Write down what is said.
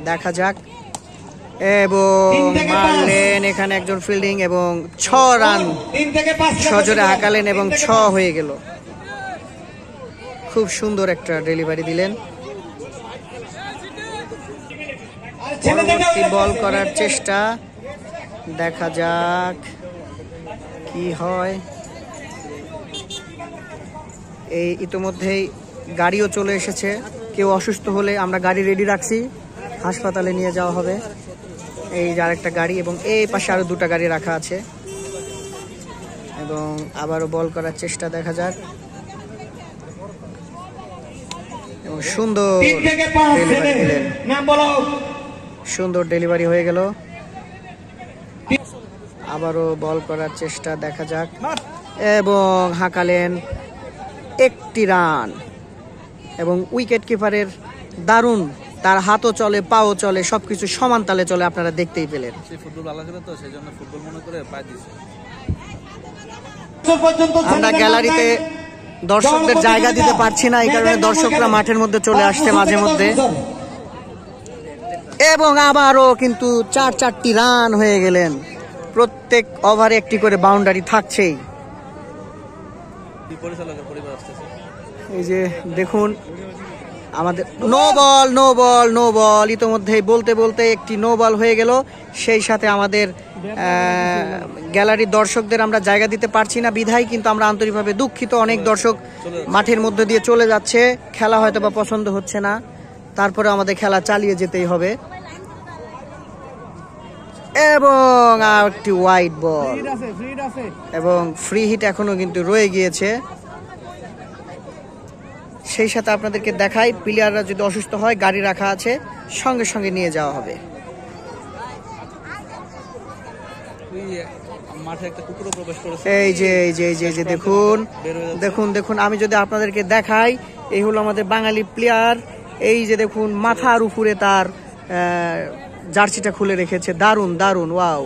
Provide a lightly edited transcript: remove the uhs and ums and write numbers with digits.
দেখা যাক। এবং মারলেন এখানে একজন ফিল্ডিং এবং 6 রান সজোরে হাঁকালেন এবং 6 হয়ে গেল। খুব সুন্দর একটা ডেলিভারি দিলেন। পরবর্তী বল করার চেষ্টা, দেখা যাক কি হয়। এই ইতিমধ্যেই গাড়িও চলে এসেছে, কেউ অসুস্থ হলে আমরা গাড়ি রেডি রাখছি, হাসপাতালে নিয়ে যাওয়া হবে। এই যে আরেকটা গাড়ি এবং এই পাশে আরো 2টা গাড়ি রাখা আছে। এবং আবারও বল করার চেষ্টা, দেখা যাক। এবং সুন্দর ডেলিভারি দিলেন, সুন্দর ডেলিভারি হয়ে গেল। আবারও বল করার চেষ্টা, দেখা যাক। এবং হাঁকালেন 1টি রান। এবং উইকেট কিপারের দারুণ, তার হাতও চলে, পাও চলে, সবকিছু সমান তালে চলে, আপনারা দেখতেই পেলেন। আমরা গ্যালারিতে দর্শকদের জায়গা দিতে পারছি না, এই কারণে দর্শকরা মাঠের মধ্যে চলে আসছে মাঝে মধ্যে। এবং আবারও কিন্তু 4টি রান হয়ে গেলেন। প্রত্যেক ওভারে একটি করে বাউন্ডারি থাকছেই। এই যে দেখুন আমাদের no ball no ball no ball, ইতিমধ্যেই বলতে বলতে একটি নো বল হয়ে গেল। সেই সাথে আমাদের গ্যালারির দর্শকদের আমরা জায়গা দিতে পারছি না বিধায় কিন্তু আমরা আন্তরিকভাবে দুঃখিত। অনেক দর্শক মাঠের মধ্যে দিয়ে চলে যাচ্ছে, খেলা হয়তো বা পছন্দ হচ্ছে না, তারপরে আমাদের খেলা চালিয়ে যেতেই হবে। এবং একটি ওয়াইড বল এবং ফ্রি হিট এখনো কিন্তু রয়ে গিয়েছে। সেই সাথে আপনাদেরকে দেখাই, প্লেয়াররা যদি অসুস্থ হয় গাড়ি রাখা আছে, সঙ্গে সঙ্গে নিয়ে যাওয়া হবে। এই যে দেখুন দেখুন দেখুন, আমি যদি আপনাদেরকে দেখাই, এই হলো আমাদের বাঙালি প্লেয়ার। এই যে দেখুন মাথার উপরে তার জার্সিটা খুলে রেখেছে, দারুন দারুন, ওয়াও।